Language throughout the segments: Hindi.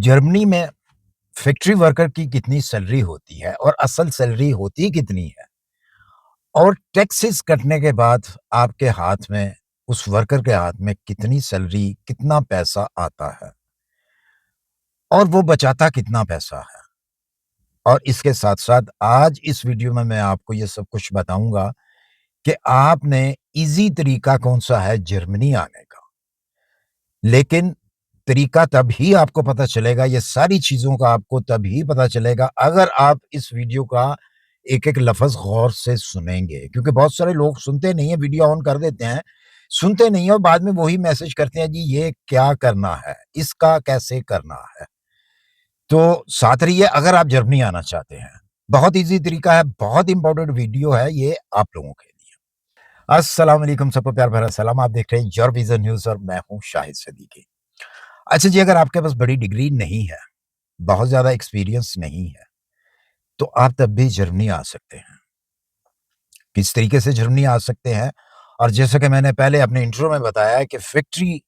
जर्मनी में फैक्ट्री वर्कर की कितनी सैलरी होती है और असल सैलरी होती कितनी है? और टैक्सेस कटने के बाद आपके हाथ में उस वर्कर के हाथ में कितनी सैलरी, कितना पैसा आता है? और वो बचाता कितना पैसा है? और इसके साथ-साथ आज इस वीडियो में मैं आपको ये सब कुछ बताऊँगा कि आपने ईज़ी तरीका कौन-सा है जर्मनी आने का। लेकिन तरीका तभी आपको पता चलेगा, ये सारी चीज़ों का आपको तभी पता चलेगा अगर आप इस वीडियो का एक-एक लफ़्ज़ गौर से सुनेंगे। क्योंकि बहुत सारे लोग सुनते नहीं हैं, वीडियो ऑन कर देते हैं, सुनते नहीं हैं और बाद में वही मैसेज करते हैं, जी ये क्या करना है? इसका कैसे करना है? तो साथ रहिए अगर आप जर्मनी आना चाहते हैं। बहुत ईज़ी तरीका है, बहुत इम्पोर्टेंट वीडियो है ये आप लोगों के लिए। अस्सलाम वालेकुम, सबको प्यार भरा सलाम। आप देख रहे हैं योर विज़न न्यूज़ और मैं हूँ शाहिद सदीकी। अच्छा जी, अगर आपके पास बड़ी डिग्री नहीं है, बहुत ज़्यादा एक्सपीरियंस नहीं है, तो आप तब भी जर्मनी आ सकते हैं। किस तरीके से जर्मनी आ सकते हैं? और जैसा कि मैंने पहले अपने इंट्रो में बताया है कि फैक्ट्री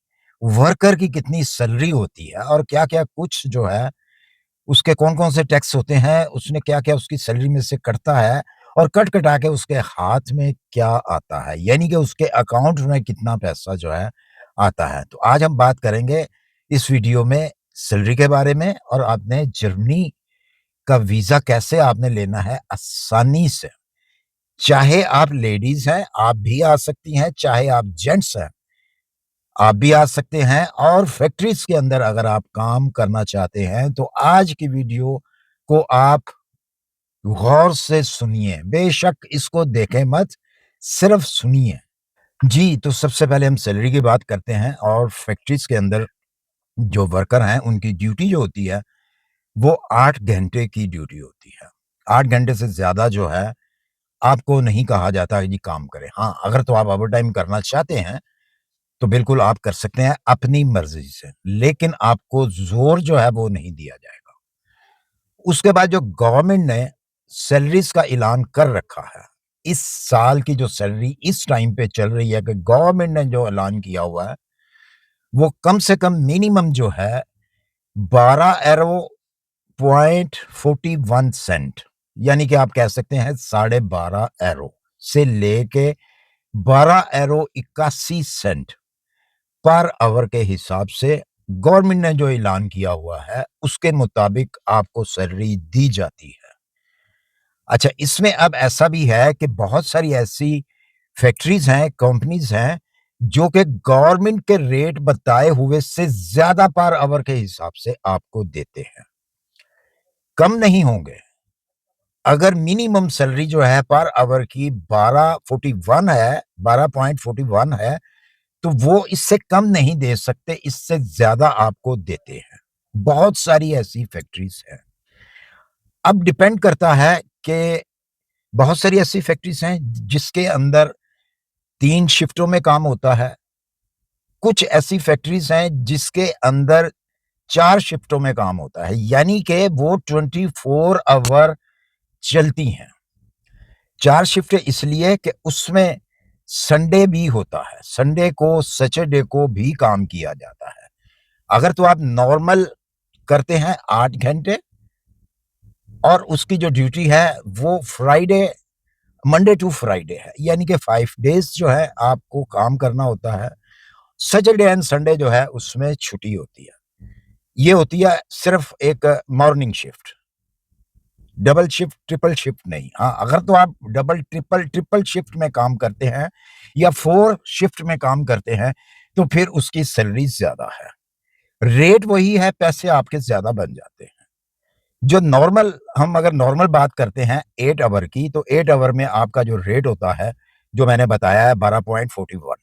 वर्कर की कितनी सैलरी होती है और क्या-क्या कुछ जो है, उसके कौन-कौन से टैक्स होते हैं, उसने क्या-क्या उसकी सैलरी में से कटता है और कट-कटा के उसके हाथ में क्या आता है, यानी कि उसके अकाउंट में कितना पैसा जो है आता है। तो आज हम बात करेंगे इस वीडियो में सैलरी के बारे में और आपने जर्मनी का वीज़ा कैसे आपने लेना है आसानी से। चाहे आप लेडीज़ हैं, आप भी आ सकती हैं, चाहे आप जेंट्स हैं, आप भी आ सकते हैं और फैक्ट्रीज़ के अंदर अगर आप काम करना चाहते हैं, तो आज की वीडियो को आप गौर से सुनिए, बेशक इसको देखें मत, सिर्फ़ सुनिए। जी, तो सबसे पहले हम सैलरी की बात करते हैं और फैक्ट्रीज़ के अंदर जो वर्कर हैं, उनकी ड्यूटी जो होती है, वो 8 घंटे की ड्यूटी होती है। 8 घंटे से ज़्यादा जो है, आपको नहीं कहा जाता है जी काम करें। हाँ, अगर तो आप ओवरटाइम करना चाहते हैं, तो बिल्कुल आप कर सकते हैं अपनी मर्ज़ी से, लेकिन आपको ज़ोर जो है वो नहीं दिया जाएगा। उसके बाद जो गवर्नमेंट ने सैलरीज़ का ऐलान कर रखा है, इस साल की जो सैलरी इस टाइम पे चल रही है कि गवर्नमेंट ने जो ऐलान किया हुआ है, वो कम से कम मिनिमम जो है 12 यूरो पॉइंट 41 सेंट, यानी कि आप कह सकते हैं साढ़े 12 यूरो से लेके 12 यूरो 81 सेंट पर आवर के हिसाब से गवर्नमेंट ने जो ऐलान किया हुआ है, उसके मुताबिक आपको सैलरी दी जाती है। अच्छा, इसमें अब ऐसा भी है कि बहुत सारी ऐसी फैक्ट्रीज़ हैं, कंपनीज़ हैं, जो कि गवर्नमेंट के रेट बताए हुए से ज़्यादा पर आवर के हिसाब से आपको देते हैं। कम नहीं होंगे। अगर मिनिमम सैलरी जो है पर आवर की 12.41 है, 12.41 है, तो वो इससे कम नहीं दे सकते, इससे ज़्यादा आपको देते हैं। बहुत सारी ऐसी फैक्ट्रीज़ हैं। अब डिपेंड करता है कि बहुत सारी ऐसी फैक्ट्रीज़ हैं जिसके अंदर 3 शिफ्टों में काम होता है। कुछ ऐसी फैक्ट्रीज़ हैं जिसके अंदर 4 शिफ्टों में काम होता है, यानी कि वो 24 आवर चलती हैं। 4 शिफ्टें इसलिए कि उसमें संडे भी होता है, संडे को, सैटरडे को भी काम किया जाता है। अगर तो आप नॉर्मल करते हैं 8 घंटे और उसकी जो ड्यूटी है वो फ्राइडे मंडे टू फ्राइडे है, यानी कि 5 डेज़ जो है आपको काम करना होता है। सैटरडे एंड संडे जो है उसमें छुट्टी होती है। ये होती है सिर्फ़ एक morning shift, double shift, triple shift नहीं। हाँ, अगर तो आप डबल, ट्रिपल, ट्रिपल शिफ्ट में काम करते हैं या 4 शिफ्ट में काम करते हैं, तो फिर उसकी सैलरी ज़्यादा है। रेट वही है, पैसे आपके ज़्यादा बन जाते हैं। जो नॉर्मल हम अगर नॉर्मल बात करते हैं 8 आवर की, तो 8 आवर में आपका जो रेट होता है, जो मैंने बताया है 12.41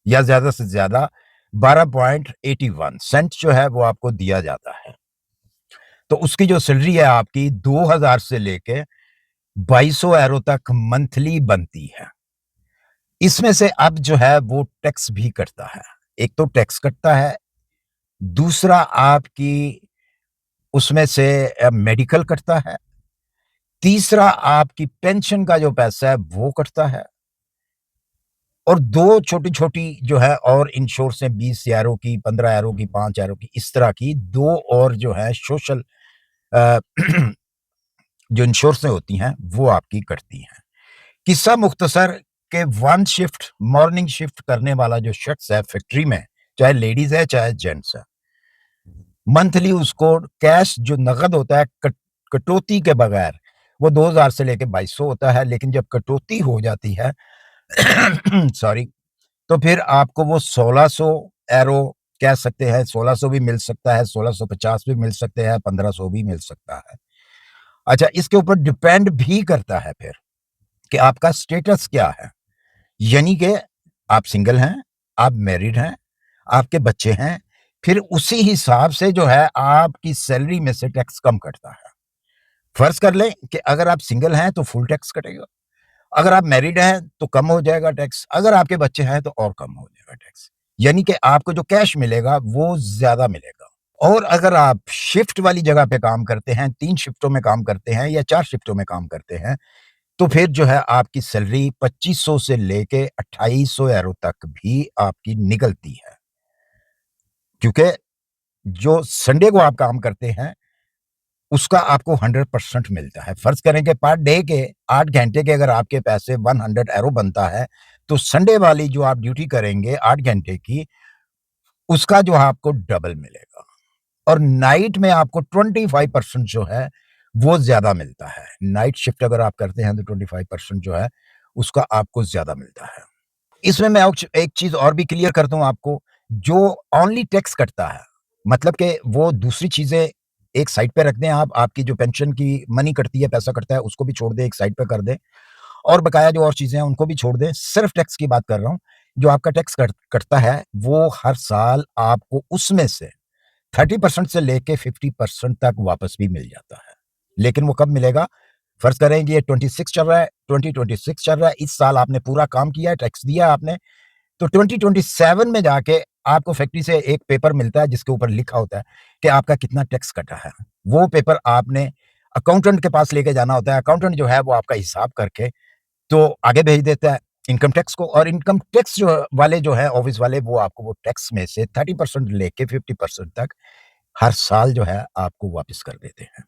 या ज़्यादा से ज़्यादा 12.81 सेंट जो है वो आपको दिया जाता है। तो उसकी जो सैलरी है आपकी 2000 से लेके 2200 यूरो तक मंथली बनती है। इसमें से अब जो है वो टैक्स भी कटता है। एक तो टैक्स कटता है, दूसरा आपकी उसमें से मेडिकल कटता है, तीसरा आपकी पेंशन का जो पैसा है वो कटता है। और 2 छोटी-छोटी जो है और इंश्योरेंस हैं 20 यूरो की, 15 यूरो की, 5 यूरो की, इस तरह की 2 और जो है सोशल अ, जो इंश्योरेंसें होती हैं, वो आपकी कटती हैं। किस्सा मुख्तसर के 1 शिफ्ट मॉर्निंग शिफ्ट करने वाला जो शख्स है फैक्ट्री में, चाहे लेडीज़ है, चाहे जेंट्स है, मंथली उसको कैश जो नकद होता है कटौती के बगैर, वो 2000 से लेके 2200 होता है, लेकिन जब कटौती हो जाती है सॉरी, तो फिर आपको वो 1600 यूरो कह सकते हैं, 1600 भी मिल सकता है, 1650 भी मिल सकते हैं, 1500 भी मिल सकता है। अच्छा, इसके ऊपर डिपेंड भी करता है फिर कि आपका स्टेटस क्या है। यानी कि आप सिंगल हैं, आप मैरिड हैं, आपके बच्चे हैं, फिर उसी हिसाब से जो है आपकी सैलरी में से टैक्स कम कटता है। फ़र्ज़ कर लें कि अगर आप सिंगल हैं तो फुल टैक्स कटेगा, अगर आप मैरिड हैं तो कम हो जाएगा टैक्स, अगर आपके बच्चे हैं तो और कम हो जाएगा टैक्स। यानी कि आपको जो कैश मिलेगा वो ज़्यादा मिलेगा। और अगर आप शिफ्ट वाली जगह पे काम करते हैं, 3 शिफ्टों में काम करते हैं या 4 शिफ्टों में काम करते हैं, तो फिर जो है आपकी सैलरी 2500 से लेके 2800 यूरो तक भी आपकी निकलती है। क्योंकि जो संडे को आप काम करते हैं, उसका आपको 100% मिलता है। फ़र्ज़ करें कि पर डे के 8 घंटे के अगर आपके पैसे 100 यूरो बनता है, तो संडे वाली जो आप ड्यूटी करेंगे 8 घंटे की, उसका जो है आपको डबल मिलेगा। और नाइट में आपको 25% जो है, वो ज़्यादा मिलता है। नाइट शिफ्ट अगर आप करते हैं तो 25% जो है, उसका आपको ज़्यादा मिलता है। इसमें मैं औच एक चीज़ और भी क्लियर कर दूँ आपको, जो ओनली टैक्स कटता है, मतलब कि वो दूसरी चीज़ें एक साइड पे रख दें आप, आपकी जो पेंशन की मनी कटती है, पैसा कटता है, उसको भी छोड़ दें, एक साइड पे कर दें और बकाया जो और चीज़ें हैं, उनको भी छोड़ दें। सिर्फ़ टैक्स की बात कर रहा हूँ। जो आपका टैक्स कटता है, वो हर साल आपको उसमें से 30% से लेके 50% तक वापस भी मिल जाता है। लेकिन वो कब मिलेगा? फ़र्ज़ करें कि ये 26 चल रहा है, 2026 चल रहा है, इस साल आपने पूरा काम किया है, टैक्स दिया है आपने, तो 2027 में जाके आपको फैक्ट्री से एक पेपर मिलता है जिसके ऊपर लिखा होता है कि आपका कितना टैक्स कटा है। वो पेपर आपने अकाउंटेंट के पास लेके जाना होता है, अकाउंटेंट जो है वो आपका हिसाब करके तो आगे भेज देता है इनकम टैक्स को और इनकम टैक्स जो वाले जो है ऑफ़िस वाले वो आपको वो टैक्स में से 30% लेके 50% तक हर साल जो है आपको वापस कर देते हैं।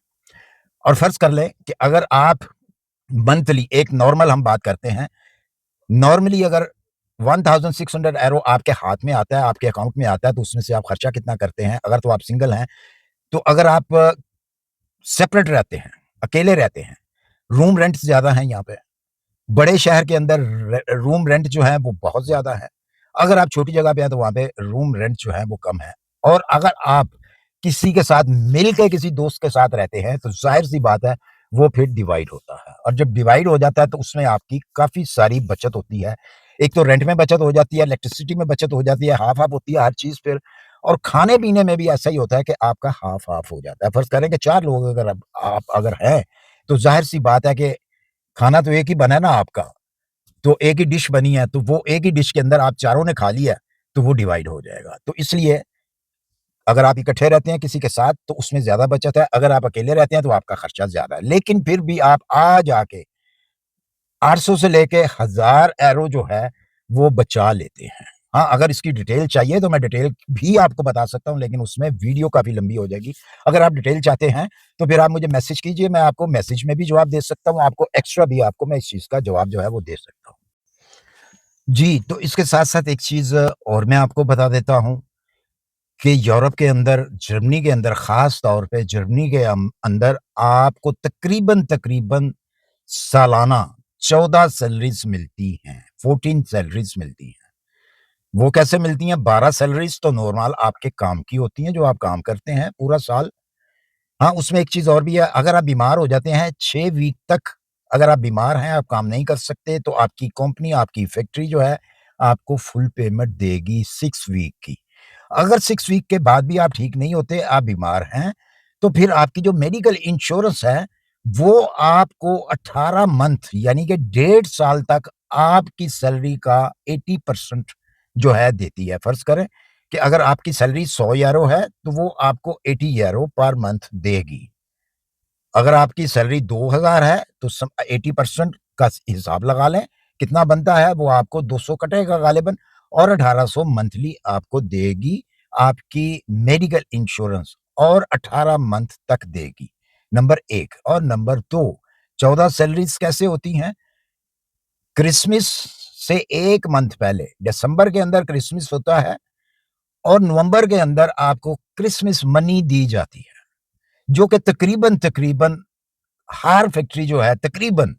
और फ़र्ज़ कर लें कि अगर आप मंथली एक नॉर्मल हम बात करते हैं, नॉर्मली अगर 1600 यूरो आपके हाथ में आता है, आपके अकाउंट में आता है, तो उसमें से आप खर्चा कितना करते हैं? अगर तो आप सिंगल हैं, तो अगर आप सेपरेट रहते हैं, अकेले रहते हैं, रूम रेंट्स ज़्यादा हैं यहाँ पे। बड़े शहर के अंदर रूम रेंट जो है वो बहुत ज़्यादा है। अगर आप छोटी जगह पे हैं तो वहाँ पे रूम रेंट जो है वो कम है। और अगर आप किसी के साथ मिल के किसी दोस्त के साथ रहते हैं तो ज़ाहिर-सी बात है वो फिर डिवाइड होता है और जब डिवाइड हो जाता है तो उसमें आपकी काफ़ी सारी बचत होती है। एक तो रेंट में बचत हो जाती है, इलेक्ट्रिसिटी में बचत हो जाती है, हाफ़-हाफ़ होती है हर चीज़ फिर और खाने-पीने में भी ऐसा ही होता है कि आपका हाफ़-हाफ़ हो जाता है। फ़र्ज़ करें कि 4 लोग अगर अब आप अगर हैं, तो ज़ाहिर-सी बात है कि खाना तो एक ही बना है ना आपका, तो एक ही डिश बनी है, तो वो एक ही डिश के अंदर आप चारों ने खा लिया, तो वो डिवाइड हो जाएगा। तो इसलिए अगर आप इकट्ठे रहते हैं किसी के साथ, तो उसमें ज़्यादा बचत है, अगर आप अकेले रहते हैं, तो आपका खर्चा ज़्यादा है। लेकिन फिर भी आप जाके 800 से लेके 1000 यूरो जो है, वो बचा लेते हैं। हाँ, अगर इसकी डिटेल चाहिए, तो मैं डिटेल भी आपको बता सकता हूँ, लेकिन उसमें वीडियो काफ़ी लंबी हो जाएगी। अगर आप डिटेल चाहते हैं, तो फिर आप मुझे मैसेज कीजिए, मैं आपको मैसेज में भी जवाब दे सकता हूँ, आपको एक्स्ट्रा भी आपको मैं इस चीज़ का जवाब जो है, वो दे सकता हूँ। जी, तो इसके साथ-साथ एक चीज़ और मैं आपको बता देता हूँ कि यूरोप के अंदर, जर्मनी के अंदर, ख़ास तौर पे जर्मनी के अंदर आपको तकरीबन सालाना 14 सैलरीज़ मिलती हैं, 14 सैलरीज़ मिलती हैं। वो कैसे मिलती हैं? 12 सैलरीज़ तो नॉर्मल आपके काम की होती हैं, जो आप काम करते हैं पूरा साल। हाँ, उसमें एक चीज़ और भी है, अगर आप बीमार हो जाते हैं 6 वीक तक अगर आप बीमार हैं, आप काम नहीं कर सकते, तो आपकी कंपनी, आपकी फैक्ट्री जो है, आपको फुल पेमेंट देगी 6 वीक की। अगर 6 वीक के बाद भी आप ठीक नहीं होते, आप बीमार हैं, तो फिर आपकी जो मेडिकल इंश्योरेंस है, वो आपको 18 मंथ यानी कि डेढ़ साल तक आपकी सैलरी का 80% जो है देती है। फ़र्ज़ करें कि अगर आपकी सैलरी 100 यूरो है, तो वो आपको 80 यूरो पर मंथ देगी। अगर आपकी सैलरी 2000 है, तो 80% का हिसाब लगा लें कितना बनता है वो आपको 200 कटेगा गालिबन और 1800 मंथली आपको देगी आपकी मेडिकल इंश्योरेंस और 18 मंथ तक देगी, नंबर 1 और नंबर 2 14 सैलरीज़ कैसे होती हैं? क्रिसमस से 1 मंथ पहले दिसंबर के अंदर क्रिसमस होता है और नवंबर के अंदर आपको क्रिसमस मनी दी जाती है, जो कि तकरीबन हर फैक्ट्री जो है तकरीबन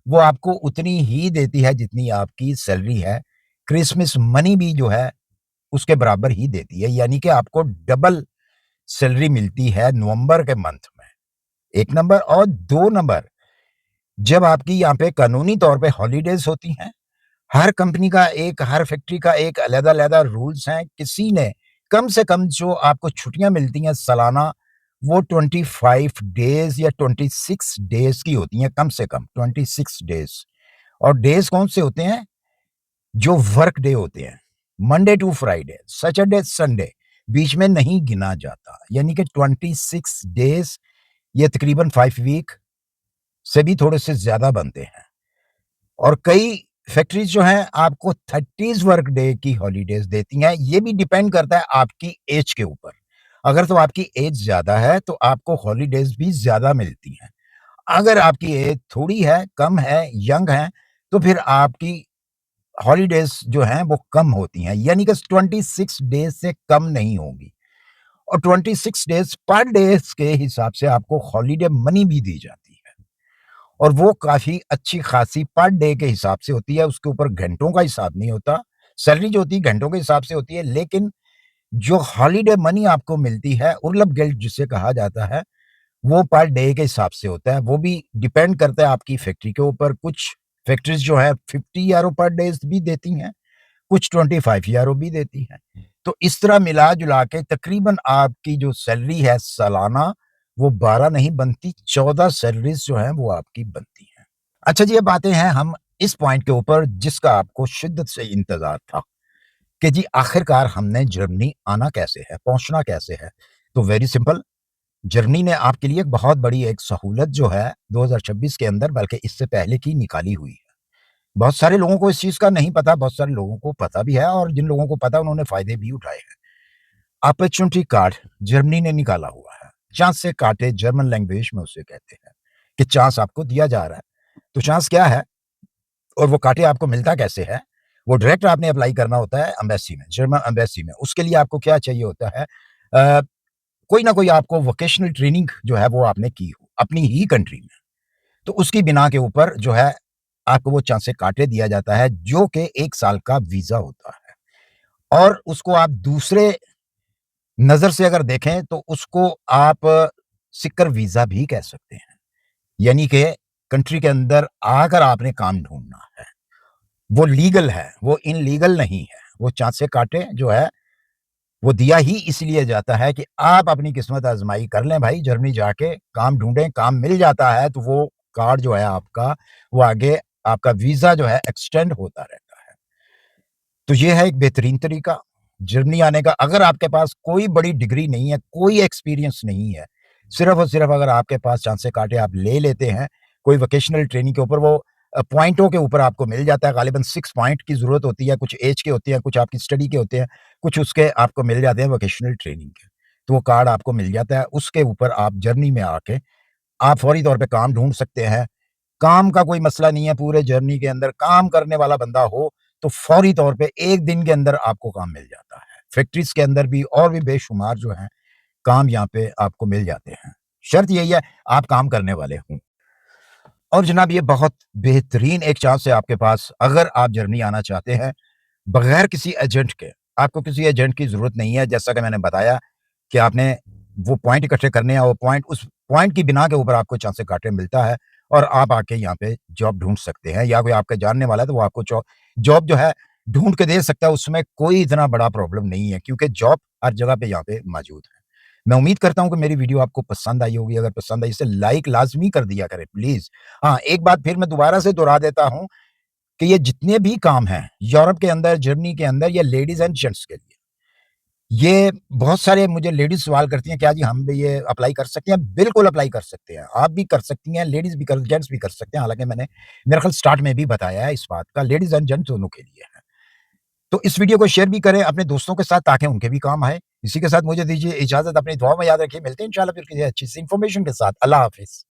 वो आपको उतनी ही देती है जितनी आपकी सैलरी है। क्रिसमस मनी भी जो है उसके बराबर ही देती है, यानी कि आपको डबल सैलरी मिलती है नवंबर के मंथ में, 1 नंबर और 2 नंबर जब आपकी यहाँ पे कानूनी तौर पे हॉलिडेज़ होती हैं, हर फैक्ट्री का एक अलग-अलग रूल्स हैं। किसी ने कम से कम जो आपको छुट्टियाँ मिलती हैं सालाना, वो 25 डेज़ या 26 डेज़ की होती हैं कम से कम 26 डेज़। और डेज़ कौन से होते हैं? जो वर्क डे होते हैं, Monday to Friday, Saturday, Sunday बीच में नहीं गिना जाता। यानी कि 26 डेज़ ये तकरीबन 5 वीक से भी थोड़े से ज़्यादा बनते हैं। और कई फैक्ट्रीज़ जो हैं आपको 30 वर्क डे की हॉलिडेज़ देती हैं, ये भी डिपेंड करता है आपकी ऐज के ऊपर। अगर तो आपकी ऐज ज़्यादा है, तो आपको हॉलिडेज़ भी ज़्यादा मिलती हैं। अगर आपकी ऐज थोड़ी है, कम है, यंग हैं, तो फिर आपकी हॉलिडेज़ जो हैं वो कम होती हैं, यानी कि 26 डेज़ से कम नहीं होंगी। और 26 डेज़ पर डेज़ के हिसाब से आपको हॉलिडे मनी भी दी जाती है। और वो काफ़ी अच्छी खासी पर डे के हिसाब से होती है, उसके ऊपर घंटों का हिसाब नहीं होता। सैलरी जो होती है घंटों के हिसाब से होती है, लेकिन जो हॉलिडे मनी आपको मिलती है, उर्लब गिल्ड जिसे कहा जाता है, वो पर डे के हिसाब से होता है। वो भी डिपेंड करता है आपकी फैक्ट्री के ऊपर। कुछ फैक्ट्रीज़ जो है 50 यूरो पर डेज़ भी देती हैं, कुछ 25 यूरो भी देती हैं। तो इस तरह मिला-जुला के तकरीबन आपकी जो सैलरी है सालाना, वो 12 नहीं बनती, 14 सैलरीज़ जो हैं वो आपकी बनती हैं। अच्छा जी, अब आते हैं हम इस पॉइंट के ऊपर जिसका आपको शिद्दत से इंतज़ार था कि जी आखिरकार हमने जर्मनी आना कैसे है, पहुँचना कैसे है? तो वेरी सिंपल, जर्मनी ने आपके लिए एक बहुत बड़ी एक सहूलत जो है 2026 के अंदर बल्कि इससे पहले की निकाली हुई है। बहुत सारे लोगों को इस चीज़ का नहीं पता, बहुत सारे लोगों को पता भी है और जिन लोगों को पता है उन्होंने फ़ायदे भी उठाए हैं। अपॉर्च्युनिटी कार्ड जर्मनी ने निकाला हुआ है। चाँस से काटे जर्मन लैंग्वेज में उसे कहते हैं, कि चाँस आपको दिया जा रहा है। तो चाँस क्या है और वो काटे आपको मिलता कैसे है? वो डायरेक्ट आपने अप्लाई करना होता है एम्बेसी में, जर्मन एम्बेसी में। उसके लिए आपको क्या चाहिए होता है कोई ना कोई आपको वोकेशनल ट्रेनिंग जो है वो आपने की हो, अपनी ही कंट्री में। तो उसकी बिना के ऊपर जो है आपको वो चाँसे काटे दिया जाता है, जो कि 1 साल का वीज़ा होता है। और उसको आप दूसरे नज़र से अगर देखें तो उसको आप सिक्कर वीज़ा भी कह सकते हैं। यानी कि कंट्री के अंदर आकर आपने काम ढूँढना है। वो लीगल है, वो इल्लीगल नहीं है। वो चाँसे काटे जो है, वो दिया ही इसलिए जाता है कि आप अपनी किस्मत आज़माई कर लें भाई, जर्मनी जाके काम ढूँढें, काम मिल जाता है तो वो कार्ड जो है आपका, वो आगे आपका वीज़ा जो है एक्सटेंड होता रहता है। तो ये है एक बेहतरीन तरीका जर्मनी आने का। अगर आपके पास कोई बड़ी डिग्री नहीं है, कोई एक्सपीरियंस नहीं है, सिर्फ़ और सिर्फ़ अगर आपके पास चाँसे काँटे आप ले लेते हैं, कोई वोकेशनल ट्रेनिंग के ऊपर वो पॉइंटों के ऊपर आपको मिल जाता है, गालिबन 6 पॉइंट की ज़रूरत होती है, कुछ ऐज के होते हैं, कुछ आपकी स्टडी के होते हैं, कुछ उसके आपको मिल जाते हैं वोकेशनल ट्रेनिंग के। तो वो कार्ड आपको मिल जाता है, उसके ऊपर आप जर्मनी में आके आप फ़ौरी तौर पे काम ढूँढ सकते हैं। काम का कोई मसला नहीं है, पूरे जर्मनी के अंदर काम करने वाला बंदा हो, तो फ़ौरी तौर पे 1 दिन के अंदर आपको काम मिल जाता है। फैक्ट्रीज़ के अंदर भी और भी बेशुमार जो हैं, काम यहाँ पे आपको मिल जाते हैं। शर्त यही है, आप काम करने वाले हों। और जनाब ये बहुत बेहतरीन एक चांस है आपके पास, अगर आप जर्मनी आना चाहते हैं, बगैर किसी एजेंट के, आपको किसी एजेंट की ज़रूरत नहीं है, जैसा कि मैंने बताया कि आपने वो पॉइंट इकट्ठे करने हैं, वो पॉइंट उस पॉइंट की बिना के ऊपर आपको चांसे काटे मिलता है और आप आके यहाँ पे जॉब ढूँढ सकते हैं या कोई आपका जानने वाला है तो वो आपको जॉब जो है ढूँढ के दे सकता है, उसमें कोई इतना बड़ा प्रॉब्लम नहीं है क्योंकि जॉब हर जगह पे यहाँ पे मौजूद है। मैं उम्मीद करता हूँ कि मेरी वीडियो आपको पसंद आई होगी, अगर पसंद आई इसे लाइक लाज़मी कर दिया करें प्लीज़। हाँ, एक बात फिर मैं दोबारा से दोहरा देता हूँ कि ये जितने भी काम हैं यूरोप के अंदर, जर्मनी के अंदर, ये लेडीज़ एंड जेंट्स के लिए। ये बहुत सारे मुझे लेडीज़ सवाल करती हैं, "क्या जी हम भी ये अप्लाई कर सकते हैं?" बिल्कुल अप्लाई कर सकते हैं। आप भी कर सकती हैं, लेडीज़ भी कर जेंट्स भी कर सकते हैं। हालाँकि मैंने मेरा ख़्याल स्टार्ट में भी बताया है इस बात का, लेडीज़ एंड जेंट्स दोनों के लिए है। तो इस वीडियो को शेयर भी करें अपने दोस्तों के साथ ताकि उनके भी काम आए। इसी के साथ मुझे दीजिए इजाज़त, अपनी दुआ में याद रखिए, मिलते हैं इंशाल्लाह फिर किसी अच्छी सी इन्फॉर्मेशन के साथ। अल्लाह हाफ़िज़।